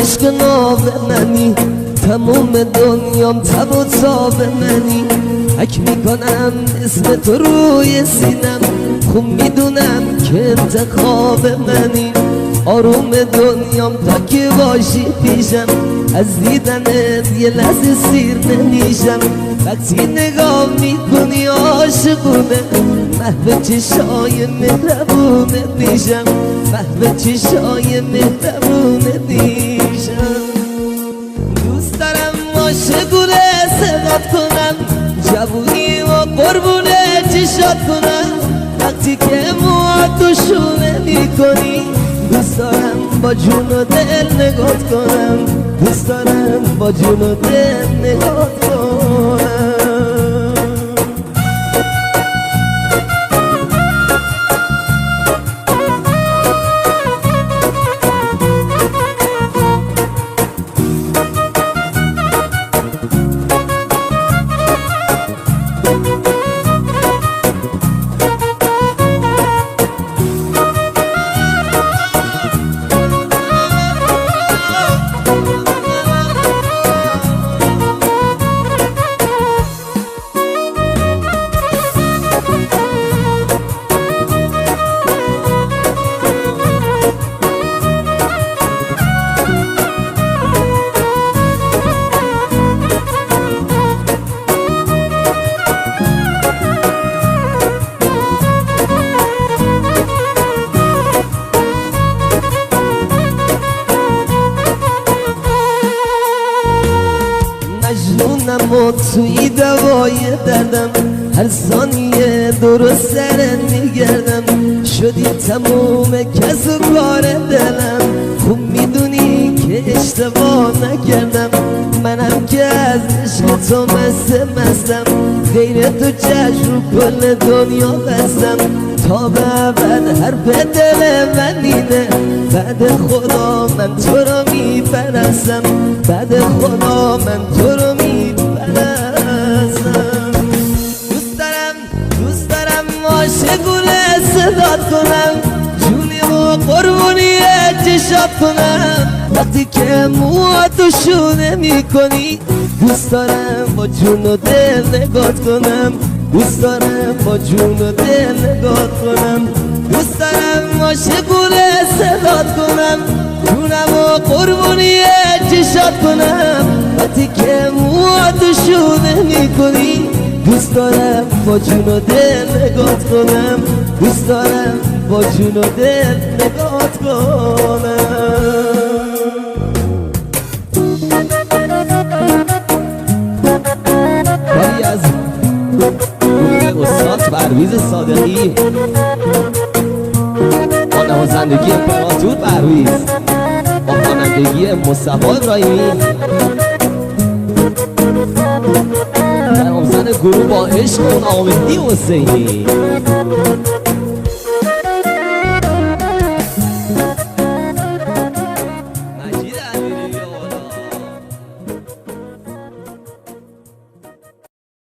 عشق ناب منی، تموم دنیام تب و تاب منی. حک میکنم اسم تو روی سینم، خوب میدونم که انتخاب منی. آروم دنیام تا که باشی پیشم، از دیدنت یه لحظه سیر نمیشم. وقتی نگاه میکنی عاشقونه، محو چشای مهربونه میشم، محو چشای مهربونه میشم. دوست دارم عاشقونه صدات کنم، جوونی و قربونه چشات کنم. وقتی که موهاتو شونه میکنی، دوست دارم با جون و دل نگات کنم، دوست دارم با جون و دل نگات کنم. مجنونم و توی دوای دردم، هر ثانیه درست سرت میگردم. شدی تموم کس و کار دلم، خوب میدونی که اشتباه نکردم. منم که از عشق تو مستم، غیر تو چشم رو کل دنیا بستم. تا به ابد هر به دل من اینه، بعد خدا من تو رو میپرستم، بعد خدا من تو رو میپرستم. دوست دارم عاشقونه صدات کنم، جونی و قربونی چشات کنم. وقتی که موهاتو شونه میکنی، دوست دارم با جون و دل نگات کنم، دوست دارم با جون و دل نگات کنم. دوست دارم عاشقونه صدات کنم، جونم و قربونی چشات کنم. وقتی که موهاتو شونه میکنی، دوست دارم با جون و دل نگات کنم، دوست دارم با جون و دل نگات کنم. کاری از استاد پرویز صادقی با نوازندگی امپراتور پرویز، با خوانندگی مصطفی ابراهیمی، ترانه‌زن گروه با عشق اون آمدی حسینی.